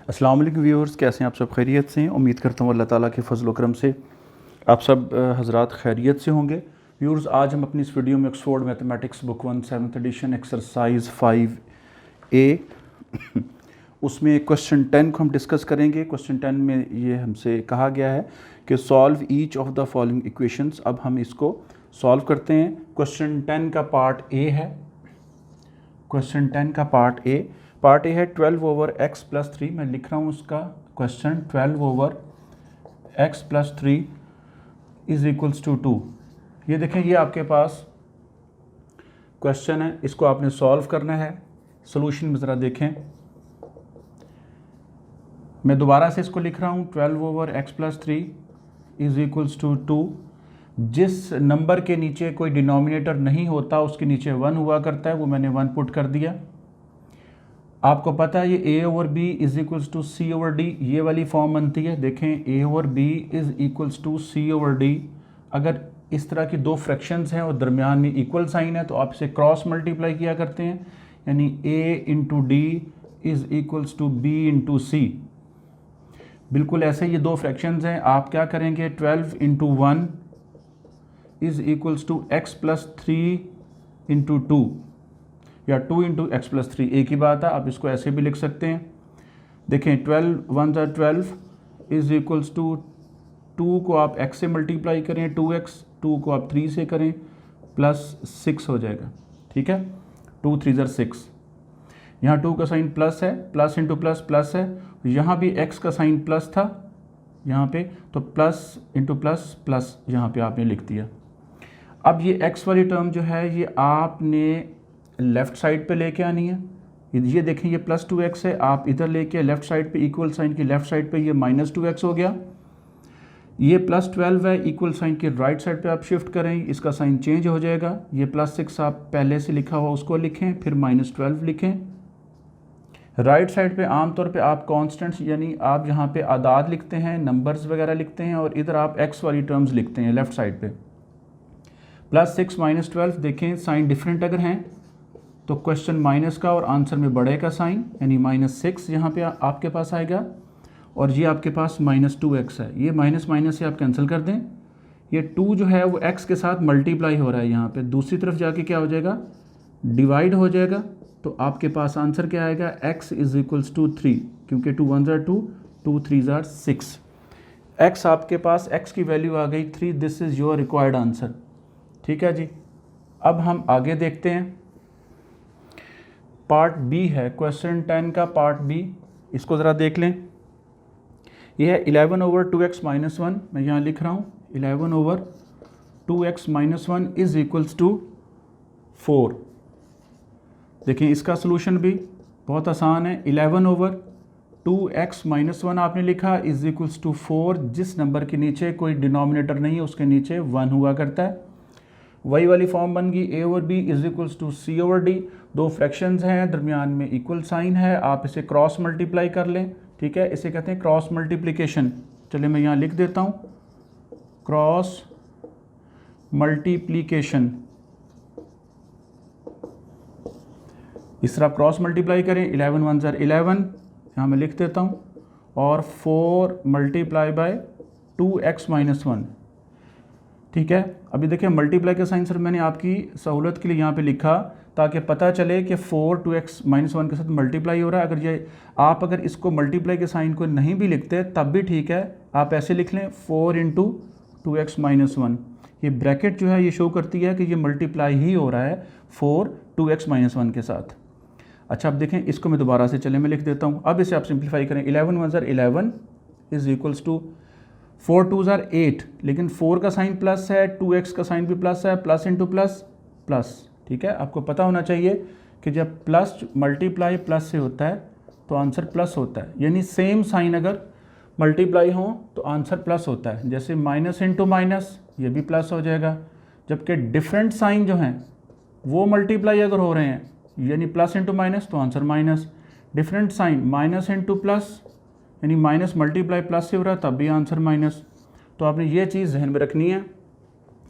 अस्सलाम वालेकुम व्यूअर्स, कैसे हैं आप सब? खैरियत से हैं? उम्मीद करता हूँ अल्लाह ताला के फजल करम से आप सब हजरात खैरियत से होंगे। व्यूअर्स, आज हम अपनी इस वीडियो में Oxford mathematics book 1 7th edition exercise 5A उसमें क्वेश्चन 10 को हम डिस्कस करेंगे। क्वेश्चन 10 में ये हमसे कहा गया है कि solve each of the following equations. अब हम इसको सॉल्व करते हैं। क्वेश्चन 10 का पार्ट ए है। क्वेश्चन 10 का पार्ट ए है 12 ओवर एक्स प्लस 3। मैं लिख रहा हूँ उसका question 12 over X plus 3 is equals to 2। ये देखें, ये आपके पास क्वेश्चन है, इसको आपने सॉल्व करना है। सोल्यूशन में ज़रा देखें, मैं दोबारा से इसको लिख रहा हूँ 12 over X plus 3 is equals to 2। जिस नंबर के नीचे कोई डिनोमिनेटर नहीं होता उसके नीचे 1 हुआ करता है, वो मैंने 1 पुट कर दिया। आपको पता है ये a over b is equals to c over d, ये वाली फॉर्म बनती है। देखें, a over b is equals to c over d। अगर इस तरह की दो फ्रैक्शंस हैं और दरमियान में इक्वल साइन है तो आप इसे क्रॉस मल्टीप्लाई किया करते हैं, यानी a into D is equals to b into C. बिल्कुल ऐसे ये दो फ्रैक्शंस हैं। आप क्या करेंगे, 12 into 1 is equals to X plus 3 into 2 या 2 इंटू एक्स प्लस 3, एक ही बात है। आप इसको ऐसे भी लिख सकते हैं। देखें, 12 1 12 इज इक्वल्स टू 2 को आप x से मल्टीप्लाई करें 2x, 2 को आप 3 से करें प्लस 6 हो जाएगा। ठीक है, 2 3 6। यहाँ 2 का साइन प्लस है, प्लस इंटू प्लस प्लस है। यहाँ भी x का साइन प्लस था यहाँ पे, तो प्लस इंटू प्लस प्लस यहाँ पे आपने लिख दिया। अब ये x वाली टर्म जो है ये आपने लेफ़्ट साइड पे लेके आनी है। ये देखें, ये प्लस 2x है, आप इधर लेके लेफ़्ट साइड पे इक्वल साइन की लेफ़्ट साइड पे ये माइनस 2x हो गया। ये प्लस 12 है, इक्वल साइन की राइट साइड पे आप शिफ्ट करें, इसका साइन चेंज हो जाएगा। ये प्लस 6 आप पहले से लिखा हुआ उसको लिखें, फिर माइनस 12 लिखें। राइट साइड पे आमतौर पे आप कॉन्स्टेंट्स यानी आप यहाँ पे आदाद लिखते हैं, नंबर्स वगैरह लिखते हैं, और इधर आप x वाली टर्म्स लिखते हैं लेफ़्ट साइड पे। प्लस 6 माइनस 12, देखें साइन डिफरेंट अगर हैं तो क्वेश्चन माइनस का और आंसर में बड़े का साइन, यानी -6 यहाँ पे आपके पास आएगा। और ये आपके पास -2x है, ये माइनस माइनस से आप कैंसिल कर दें। ये 2 जो है वो x के साथ मल्टीप्लाई हो रहा है, यहाँ पे दूसरी तरफ जाके क्या हो जाएगा, डिवाइड हो जाएगा। तो आपके पास आंसर क्या आएगा, x इज इक्वल्स टू 3, क्योंकि 2 1 2, 2 3 6। x आपके पास x की वैल्यू आ गई 3। This is your required answer. ठीक है जी, अब हम आगे देखते हैं। पार्ट बी है क्वेश्चन 10 का पार्ट बी, इसको ज़रा देख लें। यह है 11 ओवर 2x माइनस 1। मैं यहाँ लिख रहा हूँ 11 over 2x minus 1 is equals to 4। देखिए, इसका सलूशन भी बहुत आसान है। 11 ओवर 2x माइनस 1 आपने लिखा इज इक्वल्स टू 4। जिस नंबर के नीचे कोई डिनोमिनेटर नहीं है उसके नीचे 1 हुआ करता है। वही वाली फॉर्म बन गई, a over b is equals to c over d। दो फ्रैक्शंस हैं, दरमियान में इक्वल साइन है, आप इसे क्रॉस मल्टीप्लाई कर लें। ठीक है, इसे कहते हैं क्रॉस मल्टीप्लिकेशन। चलिए मैं यहाँ लिख देता हूँ, क्रॉस मल्टीप्लिकेशन। इस तरह क्रॉस मल्टीप्लाई करें, 11 1 11, यहाँ मैं लिख देता हूँ, और 4 मल्टीप्लाई बाय 2x माइनस 1। ठीक है, अभी देखिए मल्टीप्लाई का साइन सर मैंने आपकी सहूलत के लिए यहाँ पे लिखा ताकि पता चले कि 4 2x माइनस 1 के साथ मल्टीप्लाई हो रहा है। अगर इसको मल्टीप्लाई के साइन को नहीं भी लिखते तब भी ठीक है, आप ऐसे लिख लें 4 इंटू 2x माइनस 1। ये ब्रैकेट जो है ये शो करती है कि ये मल्टीप्लाई ही हो रहा है 4 2x माइनस 1 के साथ। अच्छा, अब देखें इसको मैं दोबारा से, चले मैं लिख देता हूँ। अब इसे आप सिंप्लीफाई करें, 11 1 11 इज इक्वल्स टू 4 2 8, लेकिन 4 का साइन प्लस है, 2x का साइन भी प्लस है, प्लस इंटू प्लस प्लस। ठीक है, आपको पता होना चाहिए कि जब प्लस मल्टीप्लाई प्लस से होता है तो आंसर प्लस होता है, यानी सेम साइन अगर मल्टीप्लाई हो तो आंसर प्लस होता है। जैसे माइनस इंटू माइनस, ये भी प्लस हो जाएगा। जबकि डिफरेंट साइन जो हैं वो मल्टीप्लाई अगर हो रहे हैं, यानी प्लस इंटू माइनस, तो answer minus. Different sign minus into plus, यानी माइनस मल्टीप्लाई प्लस से हो रहा है, तब भी आंसर माइनस। तो आपने ये चीज़ जहन में रखनी है।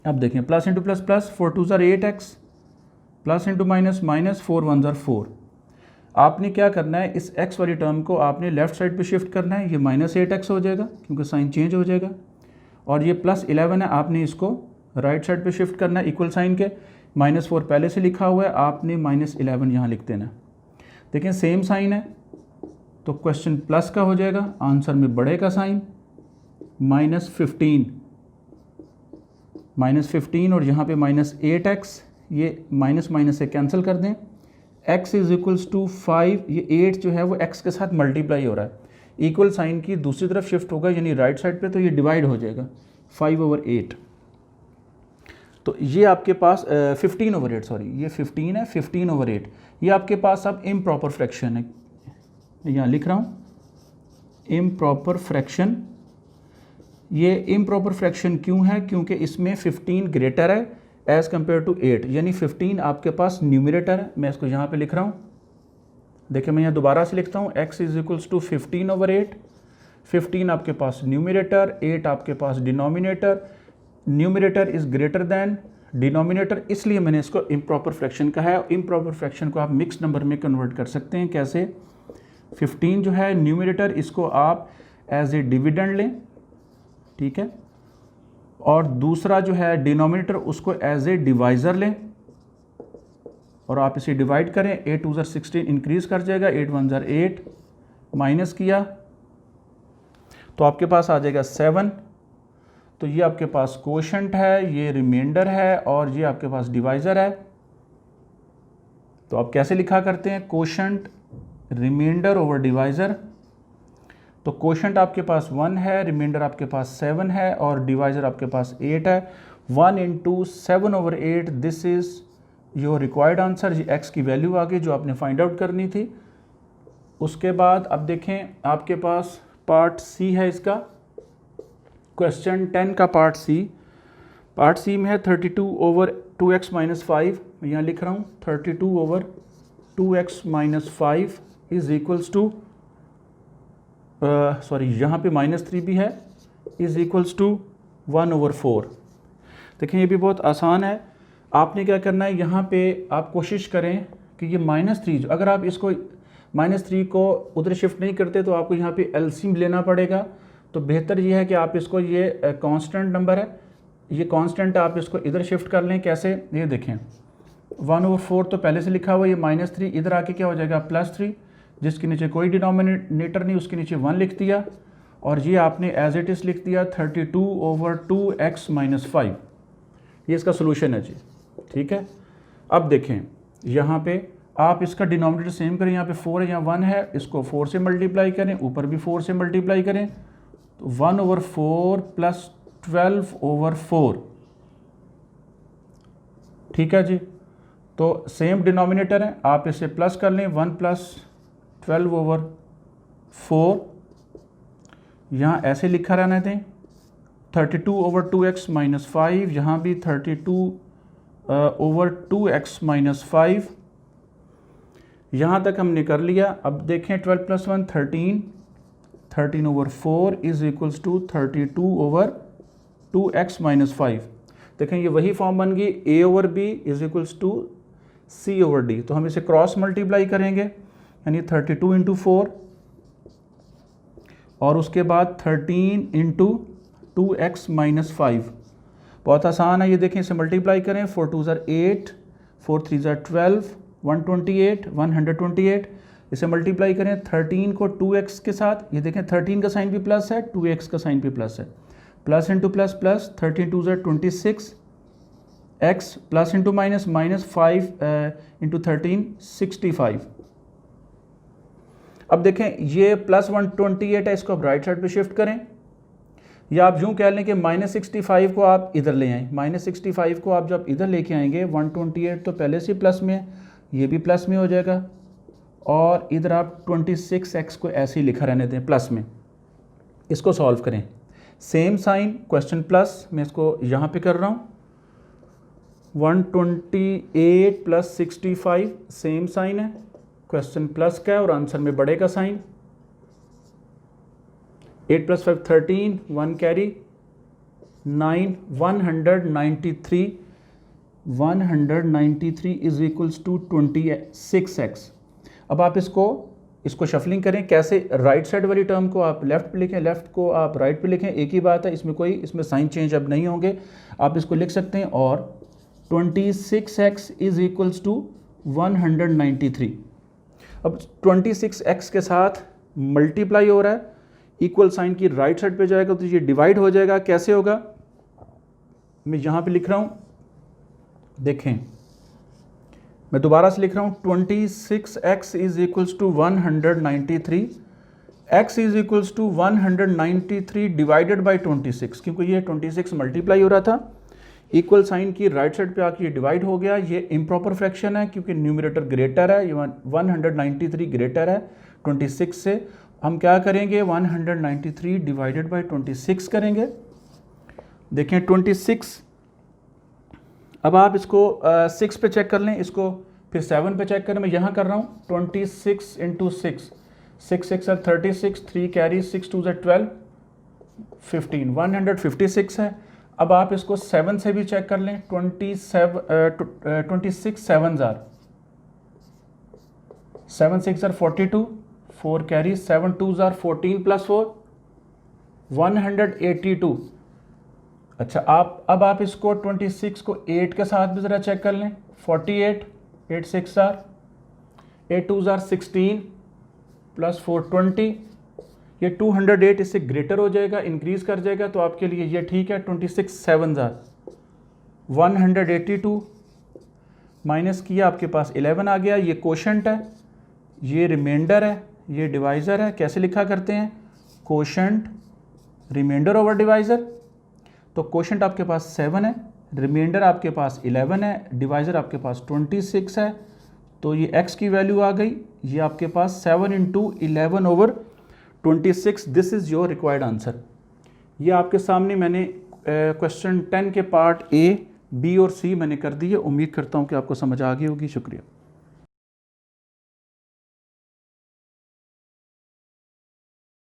अब देखें, plus into plus 4 2 8x, plus into minus minus 4 1 4। आपने क्या करना है, इस x वाली टर्म को आपने लेफ़्ट साइड पे शिफ्ट करना है, ये -8x हो जाएगा क्योंकि साइन चेंज हो जाएगा, और ये +11 है, आपने इसको राइट साइड पे शिफ्ट करना है इक्वल साइन के। -4 पहले से लिखा हुआ है, आपने -11 यहाँ लिख देना। देखें सेम साइन है तो क्वेश्चन प्लस का हो जाएगा, आंसर में बड़े का साइन, -15 और यहाँ पे -8x, ये माइनस माइनस से कैंसिल कर दें। x इज इक्वल्स टू 5, ये 8 जो है वो x के साथ मल्टीप्लाई हो रहा है, इक्वल साइन की दूसरी तरफ शिफ्ट होगा यानी राइट साइड पे, तो ये डिवाइड हो जाएगा 5/8। तो ये आपके पास 15/8, सॉरी ये 15 है, 15/8 ये आपके पास अब इम्प्रॉपर फ्रैक्शन है, यहाँ लिख रहा हूँ इम्प्रॉपर फ्रैक्शन। ये इम्प्रॉपर फ्रैक्शन क्यों है, क्योंकि इसमें 15 ग्रेटर है एज़ कम्पेयर टू 8, यानी 15 आपके पास न्यूमरेटर है। मैं इसको यहाँ पे लिख रहा हूँ, देखिए मैं यहाँ दोबारा से लिखता हूँ, x इज इक्वल्स टू 15/8, 15 आपके पास न्यूमरेटर, 8 आपके पास denominator, numerator is greater than denominator, इसलिए मैंने इसको इम्प्रॉपर फ्रैक्शन कहा है। इम्प्रॉपर फ्रैक्शन को आप मिक्स नंबर में कन्वर्ट कर सकते हैं, कैसे, 15 जो है न्यूमरेटर, इसको आप एज ए डिविडेंड लें, ठीक है, और दूसरा जो है डिनोमिनेटर उसको एज ए डिवाइज़र लें और आप इसे डिवाइड करें, 8 2 16 इंक्रीज कर जाएगा, 8 1 8 माइनस किया तो आपके पास आ जाएगा 7। तो ये आपके पास कोशेंट है, ये रिमाइंडर है और ये आपके पास डिवाइज़र है। तो आप कैसे लिखा करते हैं, कोशेंट रिमाइंडर ओवर डिवाइज़र। तो कोशेंट आपके पास 1 है, रिमाइंडर आपके पास 7 है और डिवाइज़र आपके पास 8 है। 1 × 7/8, this is your required answer. ये x की वैल्यू आ गई जो आपने फाइंड आउट करनी थी। उसके बाद अब देखें आपके पास पार्ट सी है इसका, क्वेश्चन 10 का पार्ट सी में है 32/2x - 5, मैं यहाँ लिख रहा हूँ 32/2x - 5 is equals to, sorry यहाँ पे -3 भी है, इज़ इक्वल्स टू 1/4। देखें ये भी बहुत आसान है। आपने क्या करना है, यहाँ पे आप कोशिश करें कि ये -3 जो, अगर आप इसको -3 को उधर शिफ्ट नहीं करते तो आपको यहाँ पे एलसीएम लेना पड़ेगा। तो बेहतर ये है कि आप इसको, ये कांस्टेंट नंबर है, ये कांस्टेंट, आप इसको इधर शिफ्ट कर लें। कैसे, ये देखें 1/4 तो पहले से लिखा हुआ है, ये -3 इधर आके क्या हो जाएगा +3, जिसके नीचे कोई डिनोमिनेटर नहीं उसके नीचे 1 लिख दिया, और ये आपने एज इट इज़ लिख दिया 32/2x - 5। ये इसका सोल्यूशन है जी, ठीक है। अब देखें यहाँ पे आप इसका डिनोमिनेटर सेम करें, यहाँ पे 4 है, यहाँ 1 है, इसको 4 से मल्टीप्लाई करें, ऊपर भी 4 से मल्टीप्लाई करें, तो 1/4 + 12/4, ठीक है जी। तो सेम डिनोमिनेटर है, आप इसे प्लस कर लें, 1 + 12/4, यहाँ ऐसे लिखा रहने दें 32/2x - 5, यहाँ भी 32/2x - 5, यहाँ तक हमने कर लिया। अब देखें 12 + 1 13, 13/4 इज़ इक्वल्स टू 32/2x - 5। देखें ये वही फॉर्म बन गई, a/b is equals to c/d। तो हम इसे क्रॉस मल्टीप्लाई करेंगे, यानी 32 × 4 और उसके बाद 13 × 2x - 5। बहुत आसान है, ये देखें इसे मल्टीप्लाई करें, 4 2 8, 4 3 12, 128, 128, इसे मल्टीप्लाई करें 13 को 2x के साथ, ये देखें 13 का साइन भी प्लस है, 2x का साइन भी प्लस है, plus into plus plus, 13 2 26, x plus into minus, -5 × 13 65। अब देखें ये +128 है, इसको आप राइट साइड पे शिफ्ट करें, या आप यूँ कह लें कि -65 को आप इधर ले आएँ। -65 को आप जब इधर लेके आएंगे, 128 तो पहले से प्लस में है, ये भी प्लस में हो जाएगा, और इधर आप 26x को ऐसे ही लिखा रहने दें प्लस में। इसको सॉल्व करें, सेम साइन क्वेश्चन प्लस, मैं इसको यहाँ पे कर रहा हूँ, 128 + 65 सेम साइन है, क्वेश्चन प्लस का है और आंसर में बड़े का sign. 8 + 5 13, 1 carry 9, 193 is equals to 26x। अब आप इसको शफलिंग करें। कैसे? राइट साइड वाली टर्म को आप लेफ्ट पे लिखें, लेफ्ट को आप राइट पे लिखें, एक ही बात है, इसमें साइन चेंज अब नहीं होंगे। आप इसको लिख सकते हैं और 26x इज इक्वल्स टू 193। अब 26x के साथ मल्टीप्लाई हो रहा है, इक्वल साइन की राइट साइड पे जाएगा तो ये डिवाइड हो जाएगा। कैसे होगा? मैं यहाँ पे लिख रहा हूँ, देखें, मैं दोबारा से लिख रहा हूँ 26x is equals to 193, x is equals to 193 divided by 26, क्योंकि ये 26 मल्टीप्लाई हो रहा था, इक्वल साइन की राइट साइड पे आके ये डिवाइड हो गया। ये इम्प्रॉपर फ्रैक्शन है क्योंकि न्यूमरेटर ग्रेटर है, ये 193 ग्रेटर है 26 से। हम क्या करेंगे? 193 डिवाइडेड बाई 26 करेंगे। देखें 26, अब आप इसको 6 पे चेक कर लें, इसको फिर 7 पे चेक करें। मैं यहाँ कर रहा हूँ 26 इंटू 6, 6 6 are 36, 3 कैरी, 6 2 are 12, 15, 156 है। अब आप इसको 7 से भी चेक कर लें, 26 7s are 7 6 are 42, 4 carry, 7 2s are 14 plus 4 182। अच्छा, अब आप इसको 26 को 8 के साथ भी ज़रा चेक कर लें, 48, 8 6 are 8 2s are 16 प्लस 4 20। ये 208 इससे ग्रेटर हो जाएगा, इंक्रीज कर जाएगा, तो आपके लिए ये ठीक है। 26 7s are 182 माइनस किया, आपके पास 11 आ गया। ये कोशेंट है, ये रिमाइंडर है, ये डिवाइज़र है। कैसे लिखा करते हैं? Quotient remainder over divisor. तो कोशेंट आपके पास 7 है, रिमाइंडर आपके पास 11 है, डिवाइज़र आपके पास 26 है। तो ये x की वैल्यू आ गई, ये आपके पास 7 into 11 over 26। This is your required answer. ये आपके सामने मैंने क्वेश्चन 10 के पार्ट A, B और C मैंने कर दिए। उम्मीद करता हूँ कि आपको समझ आ गई होगी। शुक्रिया।